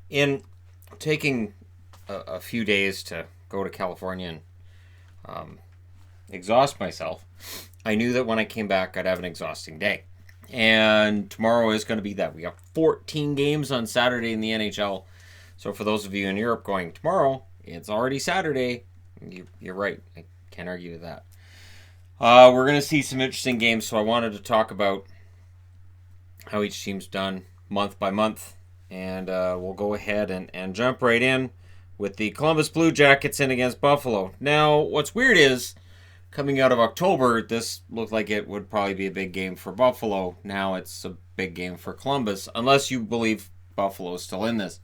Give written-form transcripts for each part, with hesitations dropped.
In taking a few days to go to California and exhaust myself, I knew that when I came back, I'd have an exhausting day. And tomorrow is going to be that. We got 14 games on Saturday in the NHL. So for those of you in Europe going, tomorrow, it's already Saturday. You're right. I can't argue with that. We're going to see some interesting games, so I wanted to talk about how each team's done month by month. And we'll go ahead and jump right in with the Columbus Blue Jackets in against Buffalo. Now, what's weird is, coming out of October, this looked like it would probably be a big game for Buffalo. Now it's a big game for Columbus, unless you believe Buffalo is still in this.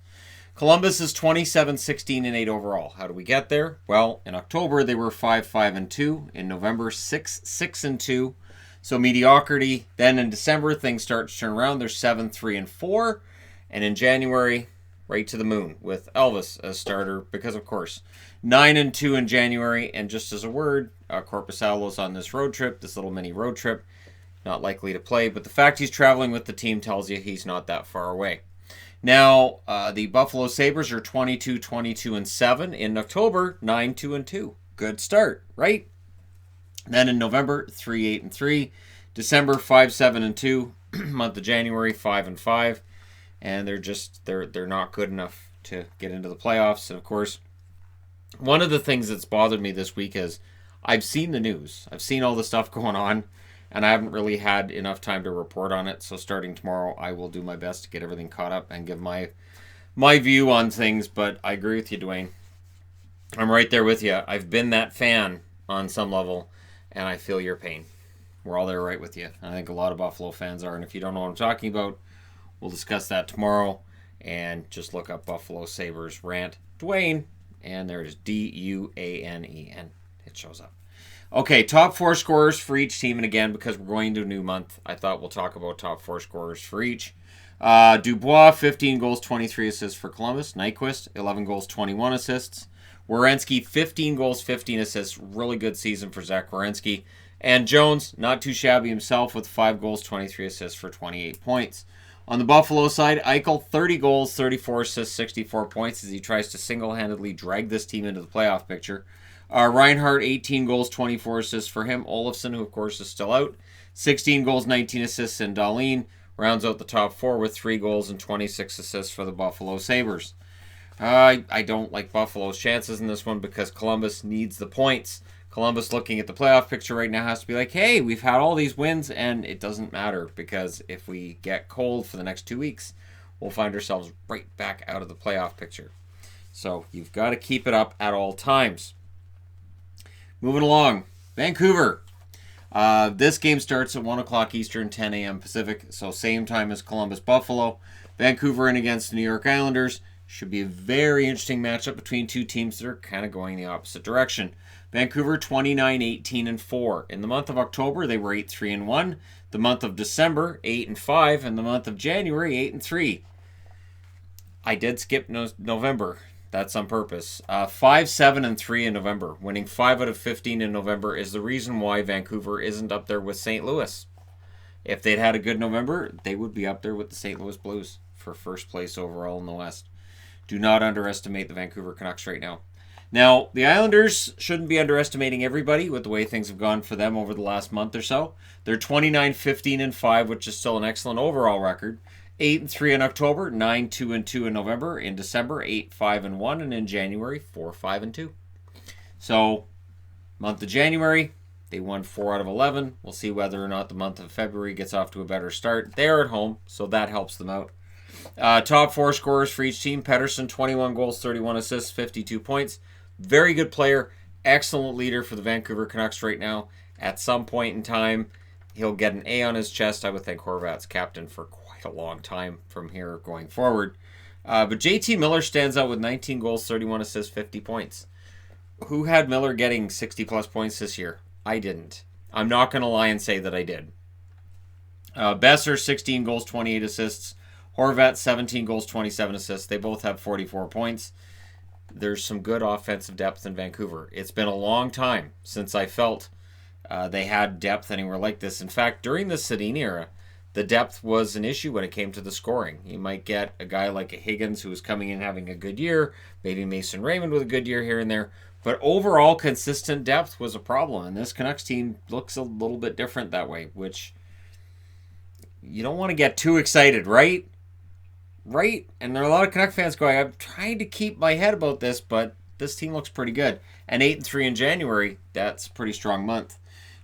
Columbus is 27-16-8 overall. How do we get there? Well, in October, they were 5-5-2. In November, 6-6-2. So mediocrity. Then in December, things start to turn around. They're 7-3-4. And in January, right to the moon with Elvis as starter because, of course, 9-2 in January. And just as a word, Korpisalo's on this road trip, this little mini road trip. Not likely to play, but the fact he's traveling with the team tells you he's not that far away. Now, the Buffalo Sabres are 22-22-7. In October, 9-2-2. Good start, right? Then in November, 3-8-3. December, 5-7-2. Month of January, 5-5. And they're not good enough to get into the playoffs. And of course, one of the things that's bothered me this week is I've seen the news. I've seen all the stuff going on. And I haven't really had enough time to report on it. So starting tomorrow, I will do my best to get everything caught up and give my view on things. But I agree with you, Dwayne. I'm right there with you. I've been that fan on some level, and I feel your pain. We're all there right with you. I think a lot of Buffalo fans are. And if you don't know what I'm talking about, we'll discuss that tomorrow. And just look up Buffalo Sabres rant Dwayne. And there it is, Duanen. It shows up. Okay, top four scorers for each team. And again, because we're going to a new month, I thought we'll talk about top four scorers for each. Dubois, 15 goals, 23 assists for Columbus. Nyquist, 11 goals, 21 assists. Werenski, 15 goals, 15 assists. Really good season for Zach Werenski. And Jones, not too shabby himself, with 5 goals, 23 assists for 28 points. On the Buffalo side, Eichel, 30 goals, 34 assists, 64 points as he tries to single-handedly drag this team into the playoff picture. Reinhart, 18 goals, 24 assists for him. Olofsson, who of course is still out, 16 goals, 19 assists. And Dahlin rounds out the top four with 3 goals and 26 assists for the Buffalo Sabres. I don't like Buffalo's chances in this one because Columbus needs the points. Columbus, looking at the playoff picture right now, has to be like, hey, we've had all these wins, and it doesn't matter because if we get cold for the next 2 weeks, we'll find ourselves right back out of the playoff picture. So you've got to keep it up at all times. Moving along, Vancouver. This game starts at 1 o'clock Eastern, 10 a.m. Pacific, so same time as Columbus-Buffalo. Vancouver in against the New York Islanders. Should be a very interesting matchup between two teams that are kind of going the opposite direction. Vancouver 29-18-4. In the month of October, they were 8-3-1. The month of December, 8-5. And the month of January, 8-3. I did skip November. That's on purpose. 5-7-3 in November. Winning 5 out of 15 in November is the reason why Vancouver isn't up there with St. Louis. If they'd had a good November, they would be up there with the St. Louis Blues for first place overall in the West. Do not underestimate the Vancouver Canucks right now. Now, the Islanders shouldn't be underestimating everybody with the way things have gone for them over the last month or so. They're 29-15-5, which is still an excellent overall record. 8-3 in October, 9-2-2 in November. In December, 8-5-1, and in January, 4-5-2. So, month of January, they won 4 out of 11. We'll see whether or not the month of February gets off to a better start. They're at home, so that helps them out. Top four scorers for each team. Pettersson, 21 goals, 31 assists, 52 points. Very good player. Excellent leader for the Vancouver Canucks right now. At some point in time, he'll get an A on his chest. I would think Horvat's captain for quite a long time from here going forward. But JT Miller stands out with 19 goals, 31 assists, 50 points. Who had Miller getting 60-plus points this year? I didn't. I'm not going to lie and say that I did. Besser, 16 goals, 28 assists. Horvat, 17 goals, 27 assists. They both have 44 points. There's some good offensive depth in Vancouver. It's been a long time since I felt they had depth anywhere like this. In fact, during the Sedin era, the depth was an issue when it came to the scoring. You might get a guy like a Higgins who was coming in having a good year, maybe Mason Raymond with a good year here and there, but overall consistent depth was a problem, and this Canucks team looks a little bit different that way, which you don't want to get too excited, right? Right? And there are a lot of Canuck fans going, I'm trying to keep my head about this, but this team looks pretty good. And 8-3 in January, that's a pretty strong month.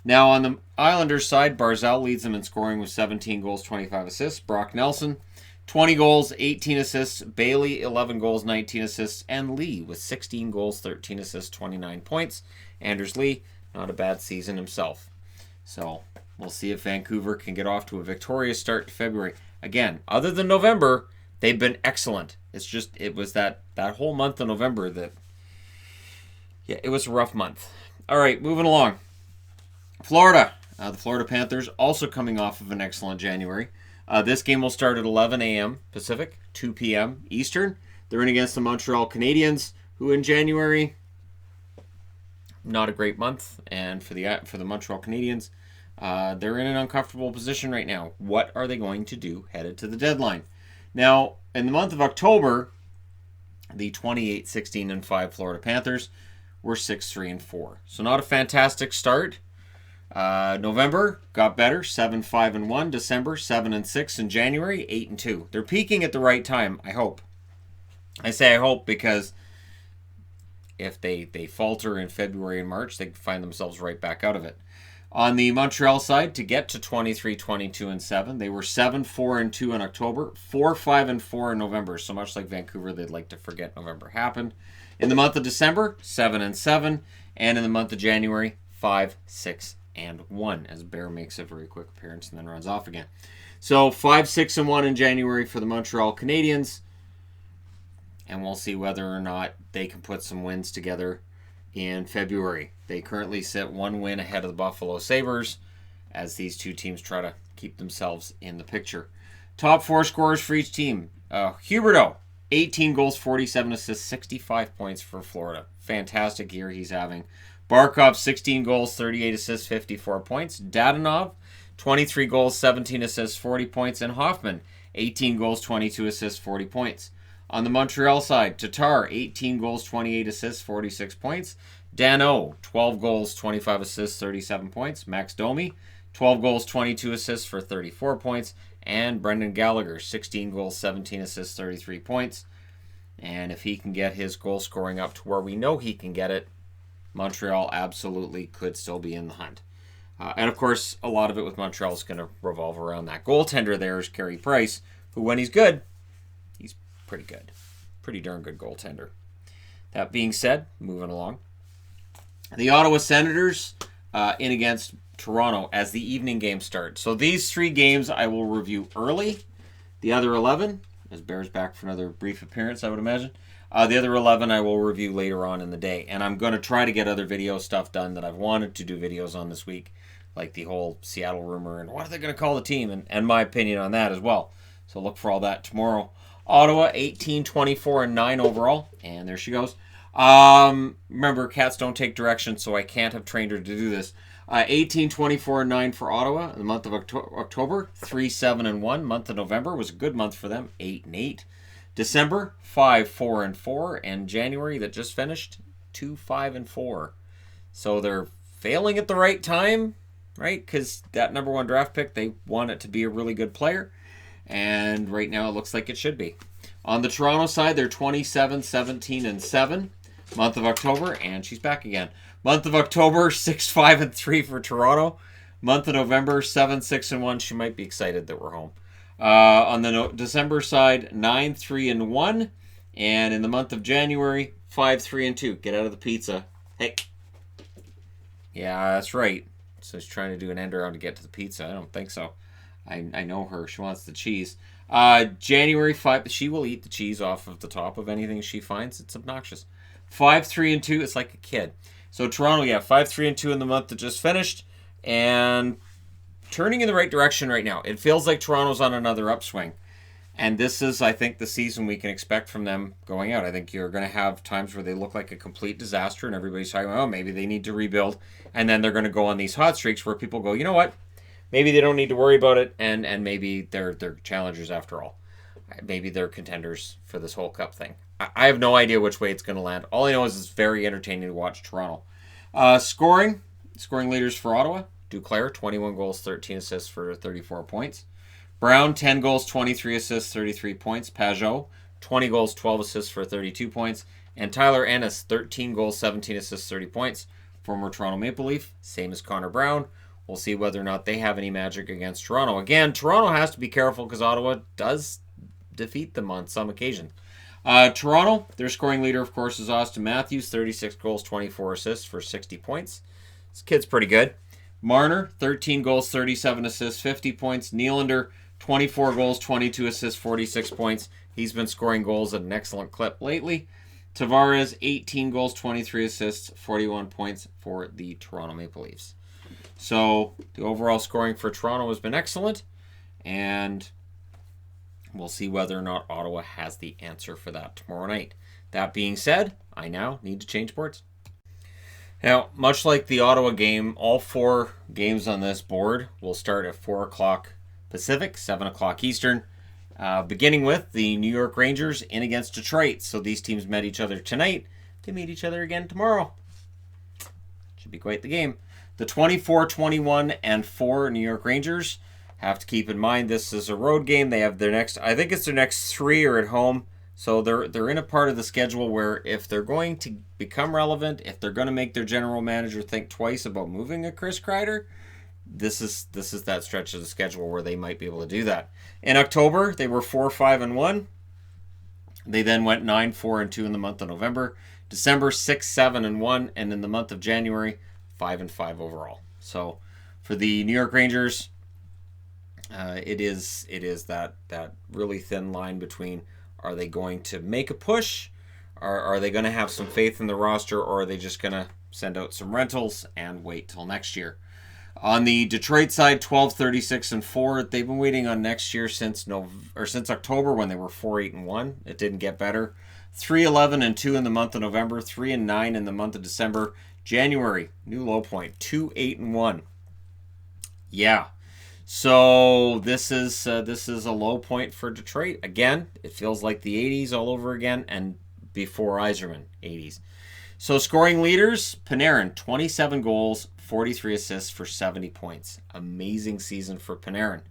Now, on the Islanders side, Barzal leads them in scoring with 17 goals, 25 assists. Brock Nelson, 20 goals, 18 assists. Bailey, 11 goals, 19 assists. And Lee with 16 goals, 13 assists, 29 points. Anders Lee, not a bad season himself. So, we'll see if Vancouver can get off to a victorious start to February. Again, other than November, they've been excellent. It's just, it was that whole month of November that, yeah, it was a rough month. All right, moving along. Florida. The Florida Panthers also coming off of an excellent January. This game will start at 11 a.m. Pacific, 2 p.m. Eastern. They're in against the Montreal Canadiens, who in January, not a great month. And for the Montreal Canadiens, they're in an uncomfortable position right now. What are they going to do headed to the deadline? Now, in the month of October, the 28-16-5 Florida Panthers were 6-3-4. So not a fantastic start. November got better, 7-5-1. December 7-6, and January 8-2. They're peaking at the right time, I hope. I say I hope because if they falter in February and March, they find themselves right back out of it. On the Montreal side, to get to 23-22-7, they were 7-4-2 in October, 4-5-4 in November. So much like Vancouver, they'd like to forget November happened. In the month of December, 7-7, and in the month of January, 5-6-1, as Bear makes a very quick appearance and then runs off again. So 5-6-1 in January for the Montreal Canadiens, and we'll see whether or not they can put some wins together in February. They currently sit one win ahead of the Buffalo Sabres as these two teams try to keep themselves in the picture. Top four scorers for each team. Huberdeau, 18 goals, 47 assists, 65 points for Florida. Fantastic year he's having. Barkov, 16 goals, 38 assists, 54 points. Dadonov, 23 goals, 17 assists, 40 points. And Hoffman, 18 goals, 22 assists, 40 points. On the Montreal side, Tatar, 18 goals, 28 assists, 46 points. Dano, 12 goals, 25 assists, 37 points. Max Domi, 12 goals, 22 assists for 34 points. And Brendan Gallagher, 16 goals, 17 assists, 33 points. And if he can get his goal scoring up to where we know he can get it, Montreal absolutely could still be in the hunt. And of course, a lot of it with Montreal is going to revolve around that goaltender there is Carey Price, who when he's good, he's pretty good. Pretty darn good goaltender. That being said, moving along. The Ottawa Senators in against Toronto as the evening game starts. So these three games I will review early. The other 11, as Bear's back for another brief appearance, I would imagine. The other 11 I will review later on in the day. And I'm going to try to get other video stuff done that I've wanted to do videos on this week, like the whole Seattle rumor and what are they going to call the team, and my opinion on that as well. So look for all that tomorrow. Ottawa, 18-24-9 overall. And there she goes. Remember, cats don't take directions, so I can't have trained her to do this. 18-24-9 for Ottawa in the month of October. 3-7-1. Month of November was a good month for them. 8-8. December, 5-4-4. And January that just finished, 2-5-4. So they're failing at the right time, right? Because that number one draft pick, they want it to be a really good player. And right now it looks like it should be. On the Toronto side, they're 27-17-7. Month of October, and she's back again. Month of October, 6-5-3 for Toronto. Month of November, 7-6-1. She might be excited that we're home. On the December side, 9-3-1. And in the month of January, 5-3-2. Get out of the pizza. Hey. Yeah, that's right. So she's trying to do an end around to get to the pizza. I don't think so. I know her. She wants the cheese. January 5, she will eat the cheese off of the top of anything she finds. It's obnoxious. 5-3-2. It's like a kid. So Toronto, 5-3-2 in the month that just finished, and turning in the right direction right now. It feels like Toronto's on another upswing, and this is, I think, the season we can expect from them going out. I think you're going to have times where they look like a complete disaster, and everybody's talking about, maybe they need to rebuild, and then they're going to go on these hot streaks where people go, you know what? maybe they don't need to worry about it, and maybe they're challengers after all. Maybe they're contenders for this whole cup thing. I have no idea which way it's going to land. All I know is it's very entertaining to watch Toronto. Scoring leaders for Ottawa. Duclair, 21 goals, 13 assists for 34 points. Brown, 10 goals, 23 assists, 33 points. Pajot, 20 goals, 12 assists for 32 points. And Tyler Ennis, 13 goals, 17 assists, 30 points. Former Toronto Maple Leaf, same as Connor Brown. We'll see whether or not they have any magic against Toronto. Again, Toronto has to be careful because Ottawa does defeat them on some occasion. Toronto, their scoring leader, of course, is Austin Matthews, 36 goals, 24 assists for 60 points. This kid's pretty good. Marner, 13 goals, 37 assists, 50 points. Nylander, 24 goals, 22 assists, 46 points. He's been scoring goals at an excellent clip lately. Tavares, 18 goals, 23 assists, 41 points for the Toronto Maple Leafs. So the overall scoring for Toronto has been excellent, and we'll see whether or not Ottawa has the answer for that tomorrow night. That being said, I now need to change boards. Now, much like the Ottawa game, all 4 games on this board will start at 4 o'clock Pacific, 7 o'clock Eastern, beginning with the New York Rangers in against Detroit. So these teams met each other tonight. They meet each other again tomorrow. Should be quite the game. The 24, 21, and 4 New York Rangers have to keep in mind this is a road game. They have their next, I think it's their next 3 are at home. So they're in a part of the schedule where if they're going to become relevant, if they're going to make their general manager think twice about moving a Chris Kreider, this is that stretch of the schedule where they might be able to do that. In October, they were 4-5-1. They then went 9-4-2 in the month of November. December 6-7-1, and in the month of January 5-5 overall. So for the New York Rangers, it is that really thin line between, are they going to make a push? Are they going to have some faith in the roster, or are they just going to send out some rentals and wait till next year? On the Detroit side, 12-36-4. They've been waiting on next year since October when they were 4-8-1. It didn't get better. 3-11-2 in the month of November. 3-9 in the month of December. January, new low point, 2-8-1. Yeah. So this is a low point for Detroit. Again, it feels like the 80s all over again, and before Yzerman, 80s. So scoring leaders, Panarin, 27 goals, 43 assists for 70 points. Amazing season for Panarin.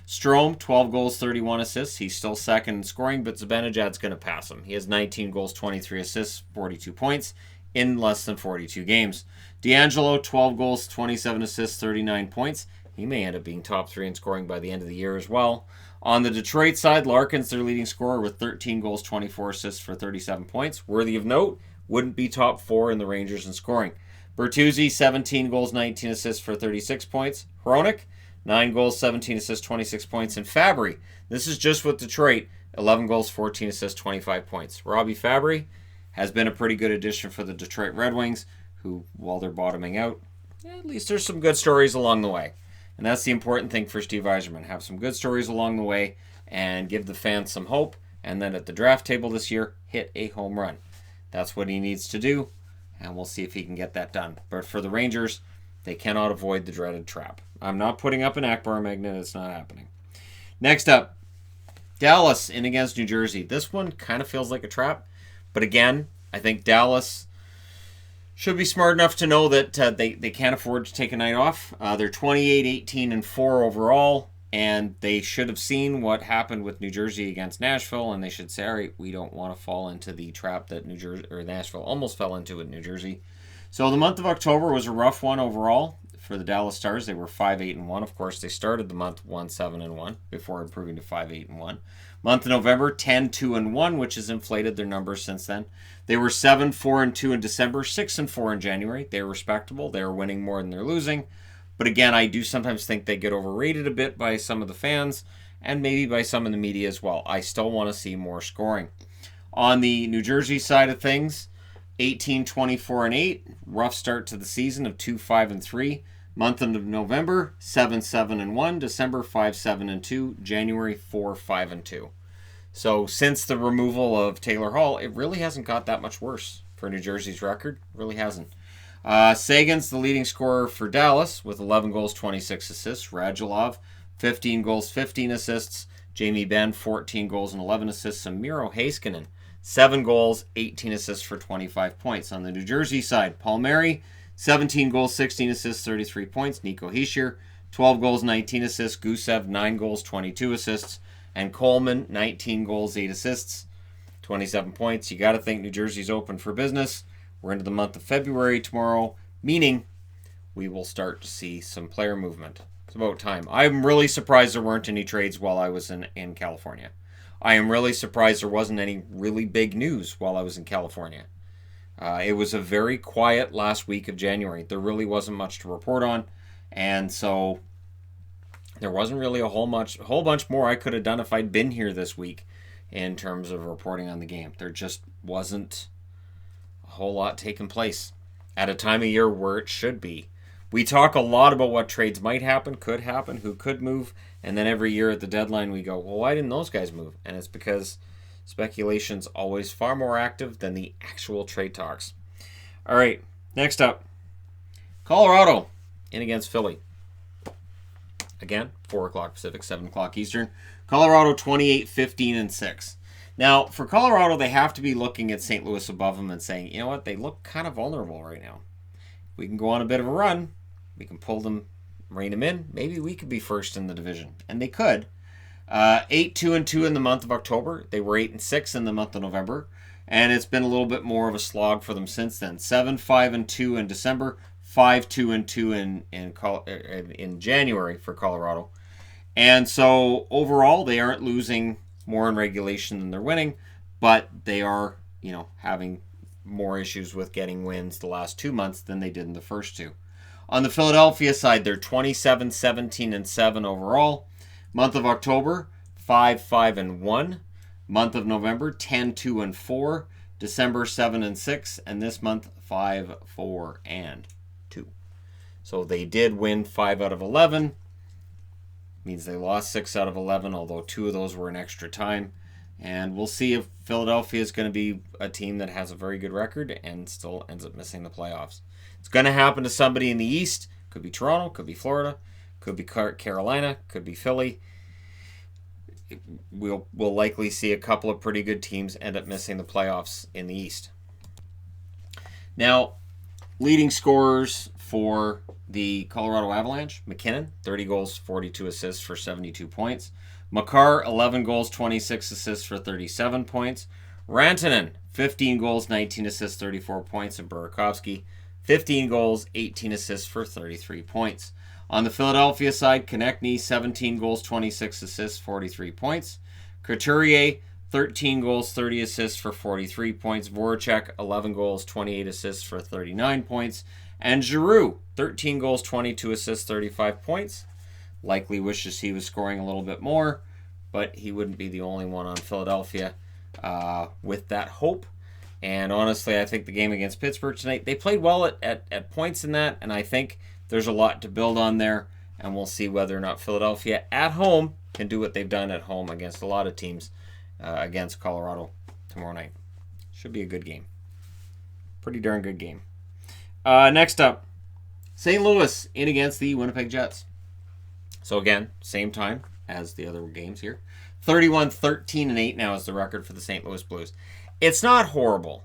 Strome, 12 goals, 31 assists. He's still second in scoring, but Zibanejad's going to pass him. He has 19 goals, 23 assists, 42 points in less than 42 games. D'Angelo, 12 goals, 27 assists, 39 points. He may end up being top 3 in scoring by the end of the year as well. On the Detroit side, Larkin's their leading scorer with 13 goals, 24 assists for 37 points. Worthy of note, wouldn't be top 4 in the Rangers in scoring. Bertuzzi, 17 goals, 19 assists for 36 points. Hronek, 9 goals, 17 assists, 26 points. And Fabry, this is just with Detroit, 11 goals, 14 assists, 25 points. Robbie Fabry has been a pretty good addition for the Detroit Red Wings, who, while they're bottoming out, at least there's some good stories along the way. And that's the important thing for Steve Yzerman. Have some good stories along the way and give the fans some hope. And then at the draft table this year, hit a home run. That's what he needs to do, and we'll see if he can get that done. But for the Rangers, they cannot avoid the dreaded trap. I'm not putting up an Akbar magnet. It's not happening. Next up, Dallas in against New Jersey. This one kind of feels like a trap. But again, I think Dallas should be smart enough to know that they can't afford to take a night off. They're 28-18-4 overall, and they should have seen what happened with New Jersey against Nashville, and they should say, all right, we don't want to fall into the trap that Nashville almost fell into with New Jersey. So the month of October was a rough one overall for the Dallas Stars. They were 5-8-1. Of course, they started the month 1-7-1 before improving to 5-8-1. Month of November, 10-2-1, which has inflated their numbers since then. They were 7-4-2 in December, 6-4 in January. They're respectable. They're winning more than they're losing. But again, I do sometimes think they get overrated a bit by some of the fans and maybe by some in the media as well. I still want to see more scoring. On the New Jersey side of things, 18-24-8, rough start to the season of 2-5-3. Month of November, 7-7-1. December, 5-7-2. January, 4-5-2. So since the removal of Taylor Hall, it really hasn't got that much worse for New Jersey's record. It really hasn't. Sagan's the leading scorer for Dallas with 11 goals, 26 assists. Radulov, 15 goals, 15 assists. Jamie Benn, 14 goals and 11 assists. And Miro Heiskanen, 7 goals, 18 assists for 25 points. On the New Jersey side, Palmieri, 17 goals, 16 assists, 33 points. Nico Hischier, 12 goals, 19 assists. Gusev, 9 goals, 22 assists. And Coleman, 19 goals, 8 assists, 27 points. You got to think New Jersey's open for business. We're into the month of February tomorrow, meaning we will start to see some player movement. It's about time. I'm really surprised there weren't any trades while I was in California. I am really surprised there wasn't any really big news while I was in California. It was a very quiet last week of January. There really wasn't much to report on, and so there wasn't really a whole bunch more I could have done if I'd been here this week in terms of reporting on the game. There just wasn't a whole lot taking place at a time of year where it should be. We talk a lot about what trades might happen, who could move, and then every year at the deadline we go, well, why didn't those guys move? And it's because speculation's always far more active than the actual trade talks. All right, next up, Colorado in against Philly. Again, 4 o'clock Pacific, 7 o'clock Eastern. Colorado 28, 15, and 6. Now, for Colorado, they have to be looking at St. Louis above them and saying, you know what, they look kind of vulnerable right now. We can go on a bit of a run. We can pull them, rein them in. Maybe we could be first in the division. And they could. 8-2-2 in the month of October. They were 8-6 in the month of November. And it's been a little bit more of a slog for them since then. 7-5-2 in December. 5-2-2 in January for Colorado. And so overall, they aren't losing more in regulation than they're winning, but they are, having more issues with getting wins the last 2 months than they did in the first two. On the Philadelphia side, they're 27, 17, and 7 overall. Month of October, 5-5-1. Month of November, 10-2-4. December, 7-6, and this month, 5-4-2. So they did win 5 out of 11. Means they lost 6 out of 11, although 2 of those were in extra time. And we'll see if Philadelphia is going to be a team that has a very good record and still ends up missing the playoffs. It's going to happen to somebody in the East. Could be Toronto, could be Florida, could be Carolina, could be Philly. We'll likely see a couple of pretty good teams end up missing the playoffs in the East. Now, leading scorers for the Colorado Avalanche, McKinnon, 30 goals, 42 assists for 72 points. Makar, 11 goals, 26 assists for 37 points. Rantanen, 15 goals, 19 assists, 34 points. And Burakovsky, 15 goals, 18 assists for 33 points. On the Philadelphia side, Konechny, 17 goals, 26 assists, 43 points. Couturier, 13 goals, 30 assists for 43 points. Voracek, 11 goals, 28 assists for 39 points. And Giroux, 13 goals, 22 assists, 35 points. Likely wishes he was scoring a little bit more, but he wouldn't be the only one on Philadelphia with that hope. And honestly, I think the game against Pittsburgh tonight, they played well at points in that, and I think there's a lot to build on there, and we'll see whether or not Philadelphia at home can do what they've done at home against a lot of teams against Colorado tomorrow night. Should be a good game. Pretty darn good game. Next up, St. Louis in against the Winnipeg Jets. So again, same time as the other games here. 31-13-8 now is the record for the St. Louis Blues. It's not horrible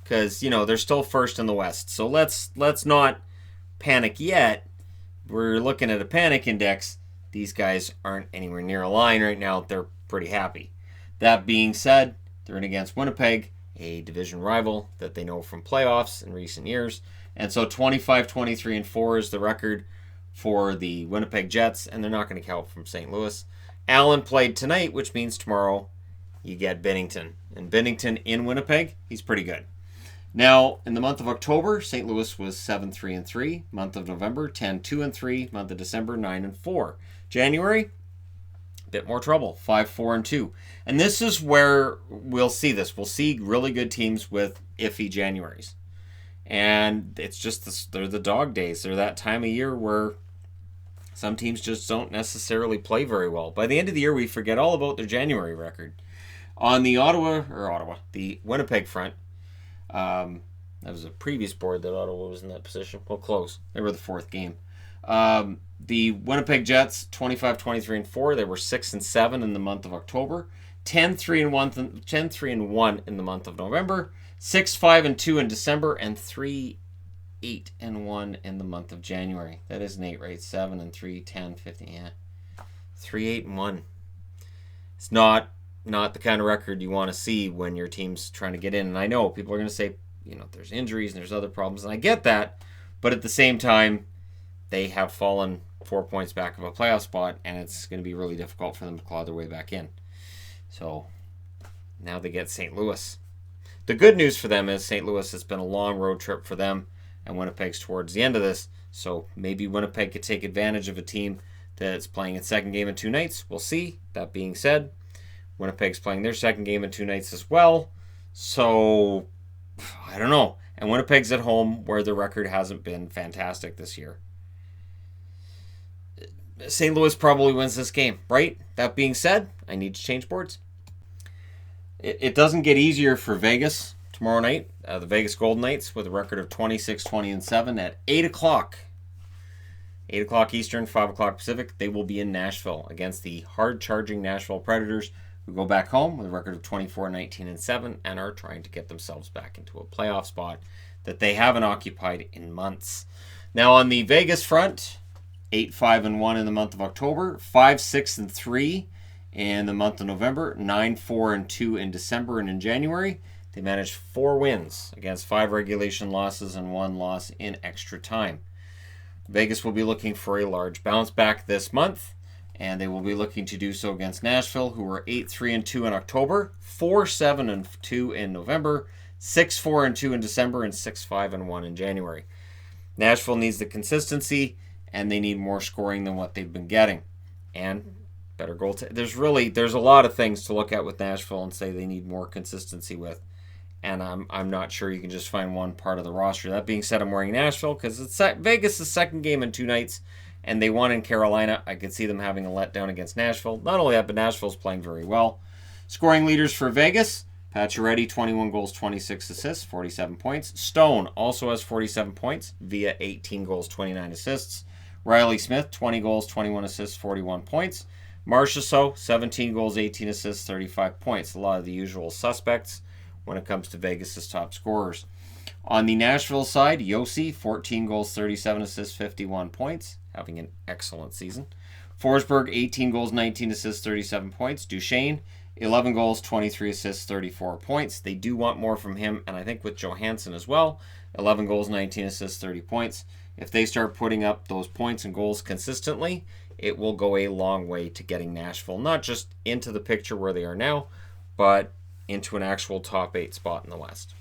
because, they're still first in the West. So let's not panic yet. We're looking at a panic index. These guys aren't anywhere near a line right now. They're pretty happy. That being said, they're in against Winnipeg, a division rival that they know from playoffs in recent years. And so 25-23-4 is the record for the Winnipeg Jets, and they're not going to count from St. Louis. Allen played tonight, which means tomorrow you get Binnington. And Binnington in Winnipeg, he's pretty good. Now, in the month of October, St. Louis was 7-3-3. Month of November, 10-2-3. Month of December, 9-4. January, a bit more trouble, 5-4-2. And this is where we'll see this. We'll see really good teams with iffy Januaries. And it's just, they're the dog days. They're that time of year where some teams just don't necessarily play very well. By the end of the year, we forget all about their January record. On the the Winnipeg front, That was a previous board that Ottawa was in that position. Well, close. They were the 4th game. The Winnipeg Jets, 25-23-4. They were 6-7 in the month of October. 10-3-1 in the month of November. 6-5-2 in December, and 3-8-1 in the month of January. That is an 8, right? 7-3, 10, 15. Yeah, 3-8-1. It's not the kind of record you want to see when your team's trying to get in. And I know people are going to say, there's injuries and there's other problems, and I get that. But at the same time, they have fallen 4 points back of a playoff spot, and it's going to be really difficult for them to claw their way back in. So now they get St. Louis. The good news for them is St. Louis has been a long road trip for them, and Winnipeg's towards the end of this. So maybe Winnipeg could take advantage of a team that's playing its second game in 2 nights. We'll see. That being said, Winnipeg's playing their second game in 2 nights as well. So I don't know. And Winnipeg's at home, where the record hasn't been fantastic this year. St. Louis probably wins this game, right? That being said, I need to change boards. It doesn't get easier for Vegas tomorrow night. The Vegas Golden Knights with a record of 26-20-7 at 8 o'clock. 8 o'clock Eastern, 5 o'clock Pacific. They will be in Nashville against the hard-charging Nashville Predators, who go back home with a record of 24-19-7 and are trying to get themselves back into a playoff spot that they haven't occupied in months. Now on the Vegas front, 8-5-1 in the month of October, 5-6-3 in the month of November, 9-4-2 in December, and in January, they managed 4 wins against 5 regulation losses and 1 loss in extra time. Vegas will be looking for a large bounce back this month, and they will be looking to do so against Nashville, who were 8-3-2 in October, 4-7-2 in November, 6-4-2 in December, and 6-5-1 in January. Nashville needs the consistency, and they need more scoring than what they've been getting. And better goal. There's a lot of things to look at with Nashville and say they need more consistency with. And I'm not sure you can just find one part of the roster. That being said, I'm wearing Nashville because it's Vegas' second game in 2 nights, and they won in Carolina. I could see them having a letdown against Nashville. Not only that, but Nashville's playing very well. Scoring leaders for Vegas: Pacioretty, 21 goals, 26 assists, 47 points. Stone also has 47 points via 18 goals, 29 assists. Riley Smith, 20 goals, 21 assists, 41 points. Marchessault, 17 goals, 18 assists, 35 points. A lot of the usual suspects when it comes to Vegas' top scorers. On the Nashville side, Yossi, 14 goals, 37 assists, 51 points, having an excellent season. Forsberg, 18 goals, 19 assists, 37 points. Duchesne, 11 goals, 23 assists, 34 points. They do want more from him, and I think with Johansson as well, 11 goals, 19 assists, 30 points. If they start putting up those points and goals consistently, it will go a long way to getting Nashville not just into the picture where they are now, but into an actual top 8 spot in the West.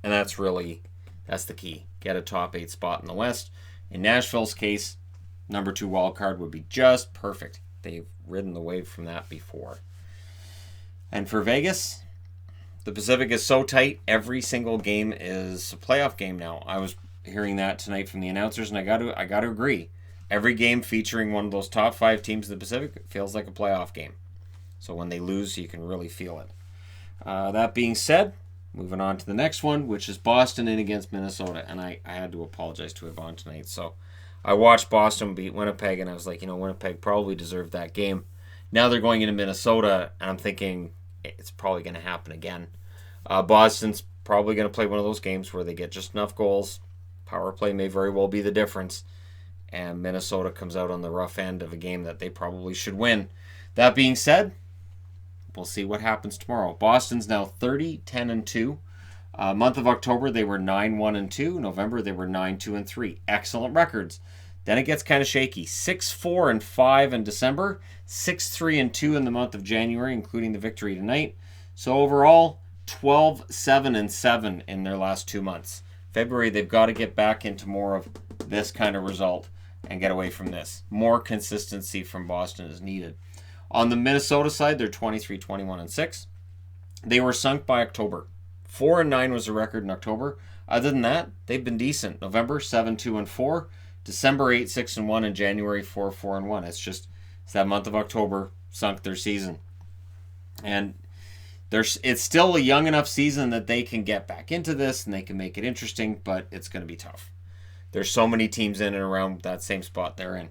And that's the key. Get a top 8 spot in the West. In Nashville's case, number 2 wild card would be just perfect. They've ridden the wave from that before. And for Vegas, the Pacific is so tight, every single game is a playoff game now. I was hearing that tonight from the announcers, and I got to agree. Every game featuring one of those top 5 teams in the Pacific feels like a playoff game. So when they lose, you can really feel it. That being said, moving on to the next one, which is Boston in against Minnesota. And I had to apologize to Yvonne tonight. So I watched Boston beat Winnipeg, and I was like, Winnipeg probably deserved that game. Now they're going into Minnesota, and I'm thinking it's probably going to happen again. Boston's probably going to play one of those games where they get just enough goals. Power play may very well be the difference. And Minnesota comes out on the rough end of a game that they probably should win. That being said, we'll see what happens tomorrow. Boston's now 30-10-2. Month of October, they were 9-1-2. November, they were 9-2-3. Excellent records. Then it gets kind of shaky. 6-4-5 in December. 6-3-2 in the month of January, including the victory tonight. So overall, 12-7-7 in their last 2 months. February, they've got to get back into more of this kind of result and get away from this. More consistency from Boston is needed. On the Minnesota side, they're 23-21-6. They were sunk by October. 4-9 was the record in October. Other than that, they've been decent. November, 7-2-4. December, 8-6-1. And January, 4-4-1. It's that month of October sunk their season. And It's still a young enough season that they can get back into this and they can make it interesting, but it's going to be tough. There's so many teams in and around that same spot they're in.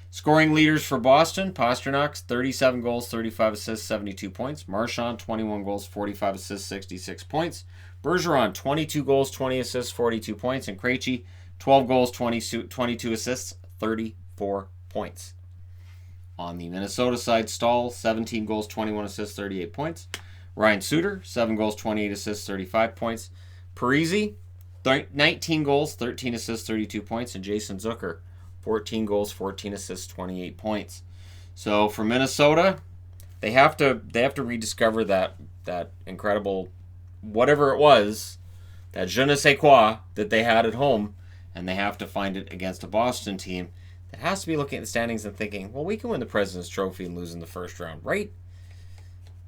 Scoring leaders for Boston, Pasternak's 37 goals, 35 assists, 72 points. Marchand, 21 goals, 45 assists, 66 points. Bergeron, 22 goals, 20 assists, 42 points. And Krejci, 12 goals, 22 assists, 34 points. On the Minnesota side, Stahl, 17 goals, 21 assists, 38 points. Ryan Suter, 7 goals, 28 assists, 35 points. Parise, 19 goals, 13 assists, 32 points. And Jason Zucker, 14 goals, 14 assists, 28 points. So for Minnesota, they have to rediscover that incredible whatever it was, that je ne sais quoi that they had at home, and they have to find it against a Boston team that has to be looking at the standings and thinking, well, we can win the President's Trophy and lose in the first round, right?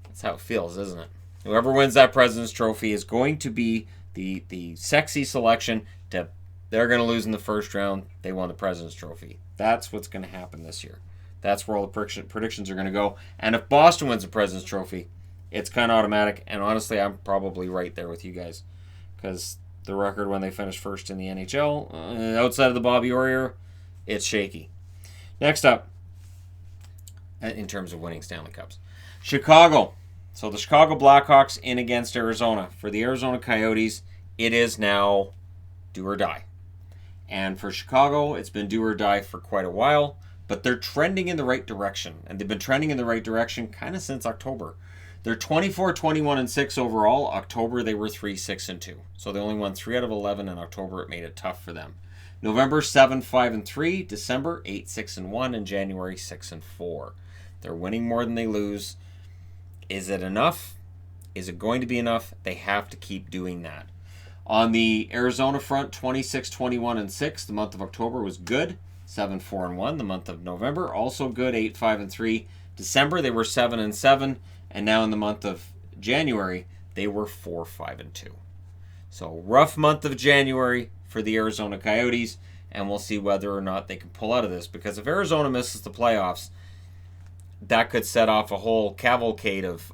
That's how it feels, isn't it? Whoever wins that President's Trophy is going to be the sexy selection to they're going to lose in the first round. They won the President's Trophy. That's what's going to happen this year. That's where all the predictions are going to go. And if Boston wins the President's Trophy, it's kind of automatic. And honestly, I'm probably right there with you guys. Because the record when they finished first in the NHL, outside of the Bobby Orr era, it's shaky. Next up, in terms of winning Stanley Cups, Chicago. So the Chicago Blackhawks in against Arizona. For the Arizona Coyotes, it is now do or die. And for Chicago, it's been do or die for quite a while, but they're trending in the right direction. And they've been trending in the right direction kind of since October. They're 24-21-6 overall. October, they were 3-6-2. So they only won 3 out of 11 in October. It made it tough for them. November, 7-5-3. December, 8-6-1. And January, 6-4. They're winning more than they lose. Is it enough? Is it going to be enough? They have to keep doing that. On the Arizona front, 26-21-6. The month of October was good. 7-4-1. The month of November, also good. 8-5-3. December, they were 7-7. And now in the month of January, they were 4-5-2. So rough month of January for the Arizona Coyotes. And we'll see whether or not they can pull out of this. Because if Arizona misses the playoffs, that could set off a whole cavalcade of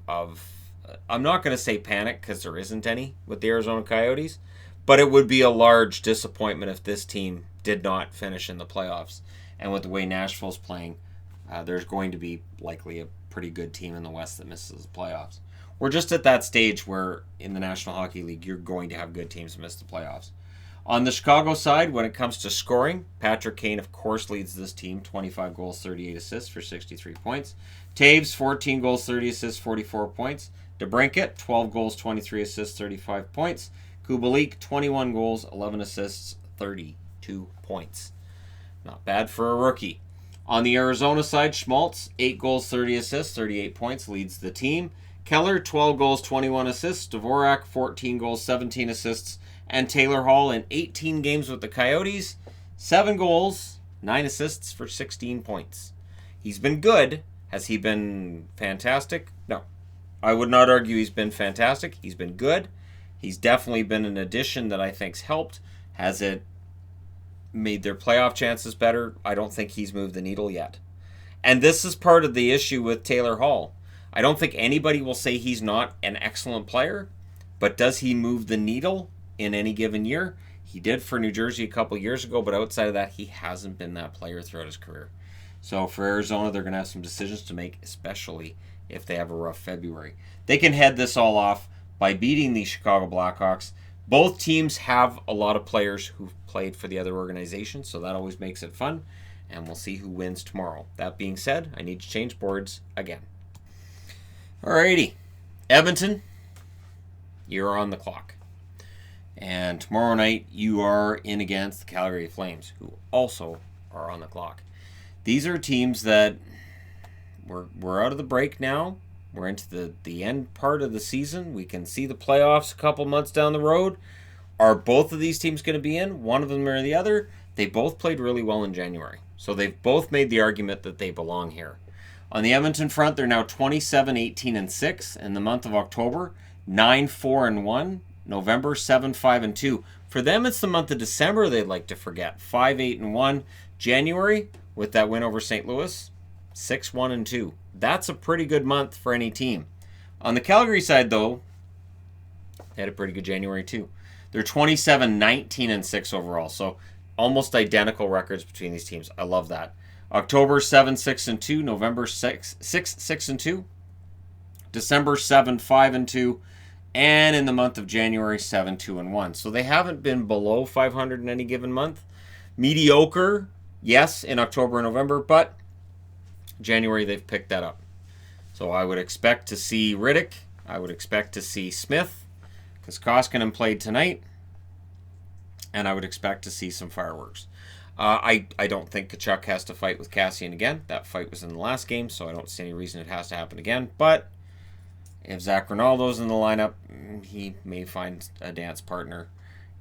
I'm not going to say panic because there isn't any with the Arizona Coyotes, but it would be a large disappointment if this team did not finish in the playoffs. And with the way Nashville's playing, there's going to be likely a pretty good team in the West that misses the playoffs. We're just at that stage where in the National Hockey League, you're going to have good teams miss the playoffs. On the Chicago side, when it comes to scoring, Patrick Kane, of course, leads this team. 25 goals, 38 assists for 63 points. Taves, 14 goals, 30 assists, 44 points. DeBrincat, 12 goals, 23 assists, 35 points. Kubalik, 21 goals, 11 assists, 32 points. Not bad for a rookie. On the Arizona side, Schmaltz, 8 goals, 30 assists, 38 points, leads the team. Keller, 12 goals, 21 assists. Dvorak, 14 goals, 17 assists. And Taylor Hall in 18 games with the Coyotes, 7 goals, 9 assists for 16 points. He's been good. Has he been fantastic? No. I would not argue he's been fantastic. He's been good. He's definitely been an addition that I think's helped. Has it made their playoff chances better? I don't think he's moved the needle yet. And this is part of the issue with Taylor Hall. I don't think anybody will say he's not an excellent player, but does he move the needle in any given year? He did for New Jersey a couple years ago, but outside of that, he hasn't been that player throughout his career. So for Arizona, they're going to have some decisions to make, especially if they have a rough February. They can head this all off by beating the Chicago Blackhawks. Both teams have a lot of players who've played for the other organization, so that always makes it fun, and we'll see who wins tomorrow. That being said, I need to change boards again. Alrighty, Edmonton, you're on the clock. And tomorrow night, you are in against the Calgary Flames, who also are on the clock. These are teams that we're out of the break now. We're into the end part of the season. We can see the playoffs a couple months down the road. Are both of these teams going to be in? One of them or the other? They both played really well in January. So they've both made the argument that they belong here. On the Edmonton front, they're now 27-18-6 in the month of October, 9-4-1. November, 7-5-2. For them, it's the month of December they'd like to forget. 5-8-1. January, with that win over St. Louis, 6-1-2. That's a pretty good month for any team. On the Calgary side, though, they had a pretty good January, too. They're 27, 19, and 6 overall, so almost identical records between these teams. I love that. October 7, 6, and 2. November 6, 6, and 2. December 7, 5, and 2. And in the month of January, 7, 2, and 1. So they haven't been below 500 in any given month. Mediocre, yes, in October and November, but January they've picked that up. So I would expect to see Riddick. I would expect to see Smith, because Koskinen played tonight. And I would expect to see some fireworks. I don't think Tkachuk has to fight with Kassian again. That fight was in the last game, so I don't see any reason it has to happen again. But if Zach Rinaldo's in the lineup, he may find a dance partner.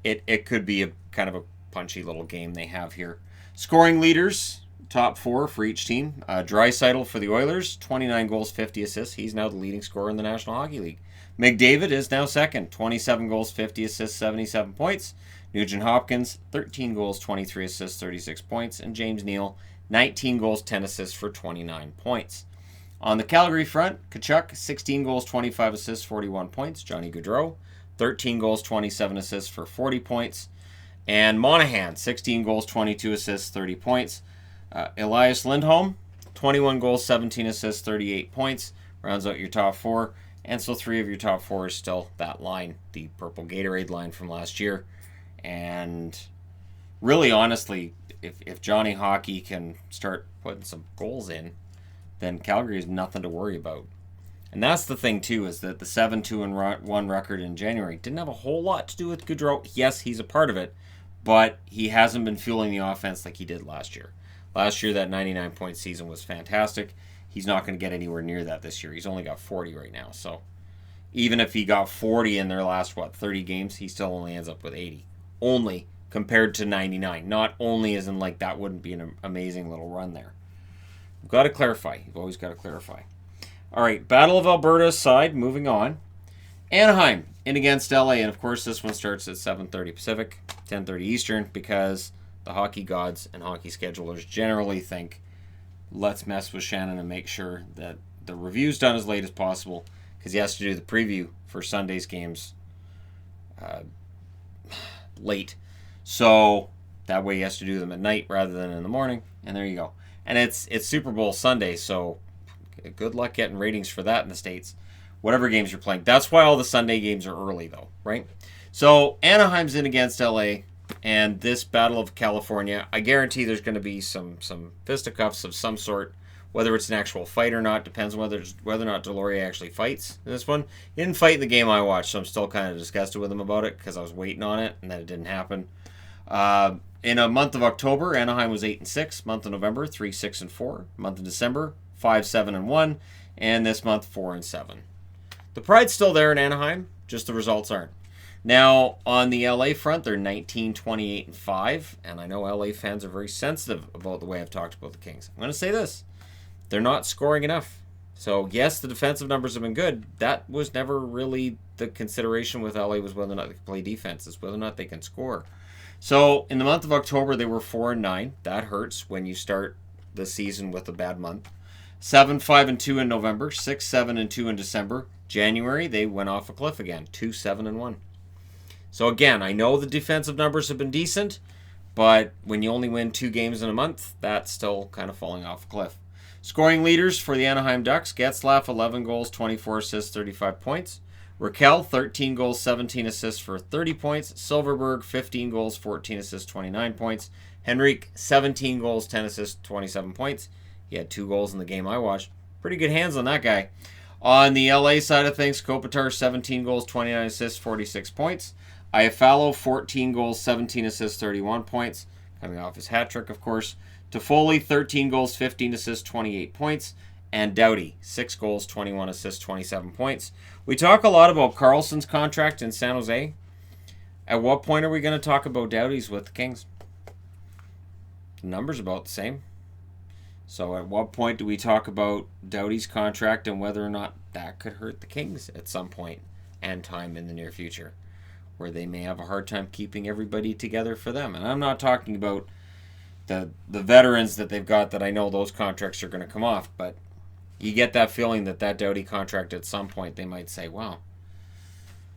It could be a kind of a punchy little game they have here. Scoring leaders, top 4 for each team. Draisaitl for the Oilers, 29 goals, 50 assists. He's now the leading scorer in the National Hockey League. McDavid is now second, 27 goals, 50 assists, 77 points. Nugent Hopkins, 13 goals, 23 assists, 36 points. And James Neal, 19 goals, 10 assists for 29 points. On the Calgary front, Tkachuk, 16 goals, 25 assists, 41 points. Johnny Gaudreau, 13 goals, 27 assists for 40 points. And Monahan, 16 goals, 22 assists, 30 points. Elias Lindholm, 21 goals, 17 assists, 38 points. Rounds out your top 4. And so 3 of your top 4 is still that line, the purple Gatorade line from last year. And really, honestly, if Johnny Hockey can start putting some goals in, then Calgary is nothing to worry about. And that's the thing, too, is that the 7-2-1 record in January didn't have a whole lot to do with Gaudreau. Yes, he's a part of it, but he hasn't been fueling the offense like he did last year. Last year, that 99-point season was fantastic. He's not going to get anywhere near that this year. He's only got 40 right now. So even if he got 40 in their last, 30 games, he still only ends up with 80. Only compared to 99. Not only as in like that wouldn't be an amazing little run there. You've got to clarify. You've always got to clarify. All right, Battle of Alberta aside, moving on. Anaheim in against LA, and of course this one starts at 7:30 Pacific, 10:30 Eastern, because the hockey gods and hockey schedulers generally think, let's mess with Shannon and make sure that the review's done as late as possible, because he has to do the preview for Sunday's games late. So that way he has to do them at night rather than in the morning, and there you go. And it's Super Bowl Sunday, so good luck getting ratings for that in the States. Whatever games you're playing. That's why all the Sunday games are early, though, right? So Anaheim's in against LA, and this Battle of California, I guarantee there's going to be some fisticuffs of some sort. Whether it's an actual fight or not depends on whether or not Deslauriers actually fights in this one. He didn't fight in the game I watched, so I'm still kind of disgusted with him about it because I was waiting on it, and then it didn't happen. In a month of October, Anaheim was 8-6. Month of November, 3-6-4. Month of December, 5-7-1. And this month, 4-7. The pride's still there in Anaheim, just the results aren't. Now, on the LA front, they're 19-28-5. And I know LA fans are very sensitive about the way I've talked about the Kings. I'm going to say this. They're not scoring enough. So, yes, the defensive numbers have been good. That was never really the consideration with LA, was whether or not they can play defense. It's whether or not they can score. So, in the month of October, they were 4-9. That hurts when you start the season with a bad month. 7-5-2 in November. 6-7-2 in December. January, they went off a cliff again. 2-7-1. So, again, I know the defensive numbers have been decent, but when you only win 2 games in a month, that's still kind of falling off a cliff. Scoring leaders for the Anaheim Ducks. Getzlaf, 11 goals, 24 assists, 35 points. Raquel, 13 goals, 17 assists for 30 points. Silverberg, 15 goals, 14 assists, 29 points. Henrique, 17 goals, 10 assists, 27 points. He had 2 goals in the game I watched. Pretty good hands on that guy. On the LA side of things, Kopitar, 17 goals, 29 assists, 46 points. Iafallo, 14 goals, 17 assists, 31 points. Coming off his hat trick, of course. Toffoli, 13 goals, 15 assists, 28 points. And Doughty, 6 goals, 21 assists, 27 points. We talk a lot about Carlson's contract in San Jose. At what point are we going to talk about Doughty's with the Kings? The number's about the same. So at what point do we talk about Doughty's contract and whether or not that could hurt the Kings at some point and time in the near future, where they may have a hard time keeping everybody together for them? And I'm not talking about the veterans that they've got, that I know those contracts are going to come off, but you get that feeling that Doughty contract at some point they might say, well,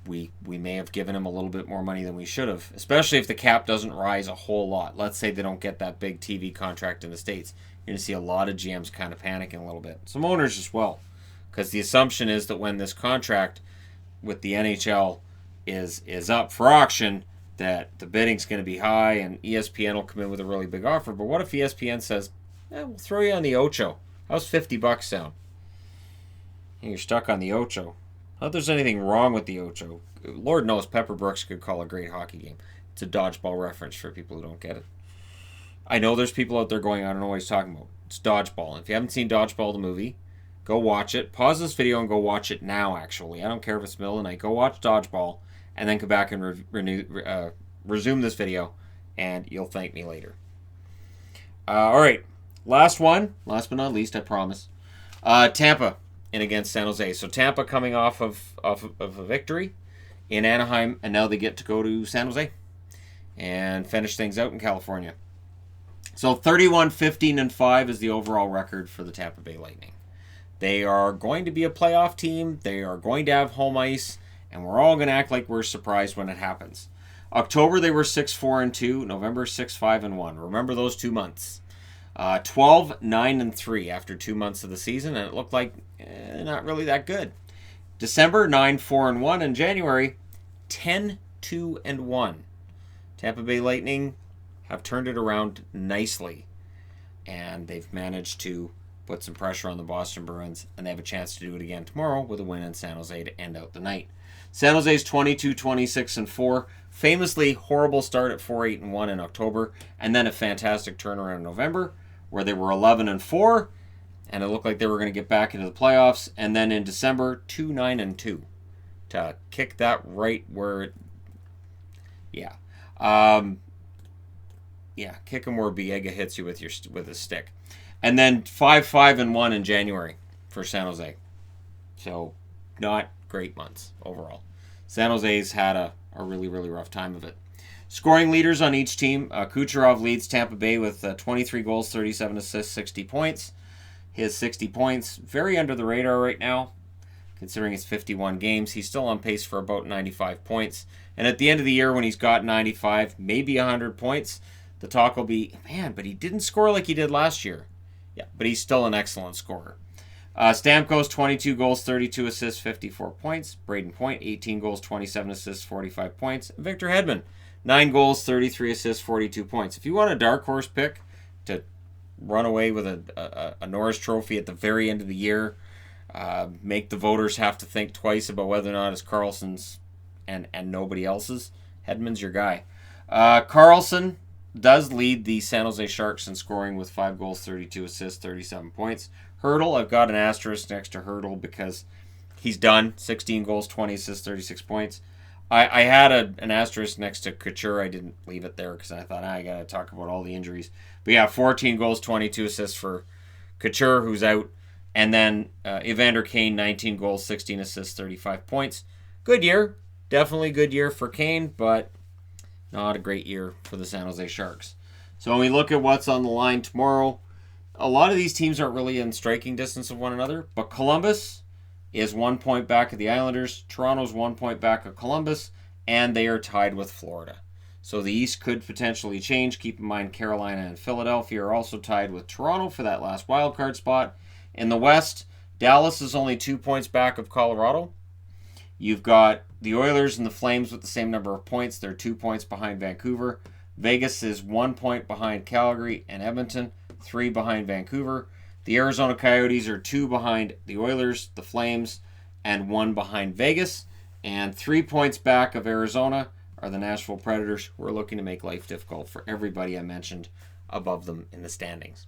we may have given him a little bit more money than we should have, especially if the cap doesn't rise a whole lot. Let's say they don't get that big TV contract in the States. You're going to see a lot of GMs kind of panicking a little bit. Some owners as well, because the assumption is that when this contract with the NHL is up for auction, that the bidding's going to be high and ESPN will come in with a really big offer. But what if ESPN says, we'll throw you on the Ocho. How's $50 sound? And you're stuck on the Ocho. Not that there's anything wrong with the Ocho. Lord knows Pepper Brooks could call a great hockey game. It's a dodgeball reference for people who don't get it. I know there's people out there going, I don't know what he's talking about. It's dodgeball. And if you haven't seen Dodgeball the movie, go watch it. Pause this video and go watch it now, actually. I don't care if it's middle of the night. Go watch Dodgeball and then come back and resume this video, and you'll thank me later. All right. Last one. Last but not least, I promise. Tampa in against San Jose. So Tampa coming off of a victory in Anaheim, and now they get to go to San Jose and finish things out in California. So 31-15-5 is the overall record for the Tampa Bay Lightning. They are going to be a playoff team. They are going to have home ice, and we're all going to act like we're surprised when it happens. October, they were 6-4-2. November, 6-5-1. Remember those 2 months. 12-9-3 after 2 months of the season, and it looked like not really that good. December, 9-4-1, and January, 10-2-1. Tampa Bay Lightning have turned it around nicely, and they've managed to put some pressure on the Boston Bruins, and they have a chance to do it again tomorrow with a win in San Jose to end out the night. San Jose's 22-26-4, famously horrible start at 4-8-1 in October, and then a fantastic turnaround in November, where they were 11-4, and it looked like they were going to get back into the playoffs, and then in December, 2-9-2 to kick that right where, kick them where Biega hits you with his stick. And then 5-5-1 in January for San Jose. So, not great months overall. San Jose's had a really, really rough time of it. Scoring leaders on each team. Kucherov leads Tampa Bay with 23 goals, 37 assists, 60 points. His 60 points, very under the radar right now, considering it's 51 games. He's still on pace for about 95 points. And at the end of the year, when he's got 95, maybe 100 points, the talk will be, man, but he didn't score like he did last year. Yeah, but he's still an excellent scorer. Stamkos, 22 goals, 32 assists, 54 points. Braden Point, 18 goals, 27 assists, 45 points. Victor Hedman, 9 goals, 33 assists, 42 points. If you want a dark horse pick to run away with a Norris Trophy at the very end of the year, make the voters have to think twice about whether or not it's Karlsson's and nobody else's, Hedman's your guy. Karlsson does lead the San Jose Sharks in scoring with 5 goals, 32 assists, 37 points. Hurdle, I've got an asterisk next to Hurdle because he's done. 16 goals, 20 assists, 36 points. I had an asterisk next to Couture. I didn't leave it there because I thought, I got to talk about all the injuries. But yeah, 14 goals, 22 assists for Couture, who's out. And then Evander Kane, 19 goals, 16 assists, 35 points. Good year. Definitely good year for Kane, but not a great year for the San Jose Sharks. So when we look at what's on the line tomorrow, a lot of these teams aren't really in striking distance of one another, but Columbus is 1 point back of the Islanders. Toronto's 1 point back of Columbus, and they are tied with Florida. So the East could potentially change. Keep in mind Carolina and Philadelphia are also tied with Toronto for that last wildcard spot. In the West, Dallas is only 2 points back of Colorado. You've got the Oilers and the Flames with the same number of points. They're 2 points behind Vancouver. Vegas is 1 point behind Calgary and Edmonton, 3 behind Vancouver. The Arizona Coyotes are 2 behind the Oilers, the Flames, and 1 behind Vegas. And 3 points back of Arizona are the Nashville Predators, who are looking to make life difficult for everybody I mentioned above them in the standings.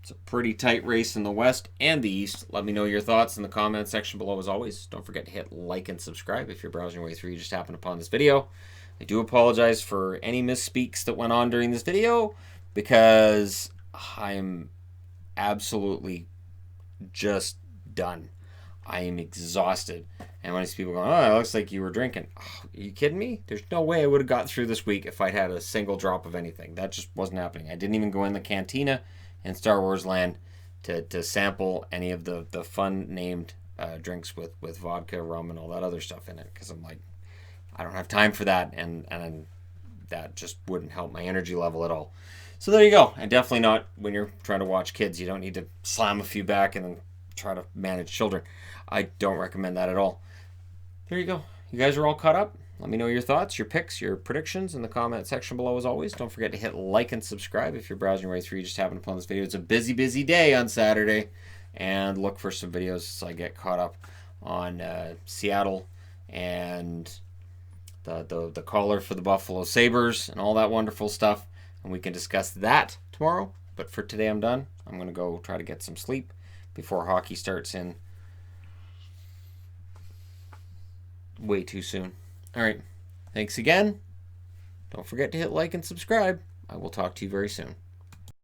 It's a pretty tight race in the West and the East. Let me know your thoughts in the comment section below as always. Don't forget to hit like and subscribe if you're browsing your way through. You just happened upon this video. I do apologize for any misspeaks that went on during this video because I'm absolutely just done. I am exhausted. And when I see people going, oh, it looks like you were drinking. Oh, are you kidding me? There's no way I would have got through this week if I'd had a single drop of anything. That just wasn't happening. I didn't even go in the cantina in Star Wars Land to sample any of the fun named drinks with vodka, rum, and all that other stuff in it, because I'm like, I don't have time for that, and that just wouldn't help my energy level at all. So there you go. And definitely not when you're trying to watch kids. You don't need to slam a few back and then try to manage children. I don't recommend that at all. There you go. You guys are all caught up. Let me know your thoughts, your picks, your predictions in the comment section below as always. Don't forget to hit like and subscribe if you're browsing your way through. You just happen upon this video. It's a busy, busy day on Saturday. And look for some videos so I get caught up on Seattle and the caller for the Buffalo Sabres and all that wonderful stuff. And we can discuss that tomorrow. But for today, I'm done. I'm going to go try to get some sleep before hockey starts in way too soon. All right. Thanks again. Don't forget to hit like and subscribe. I will talk to you very soon.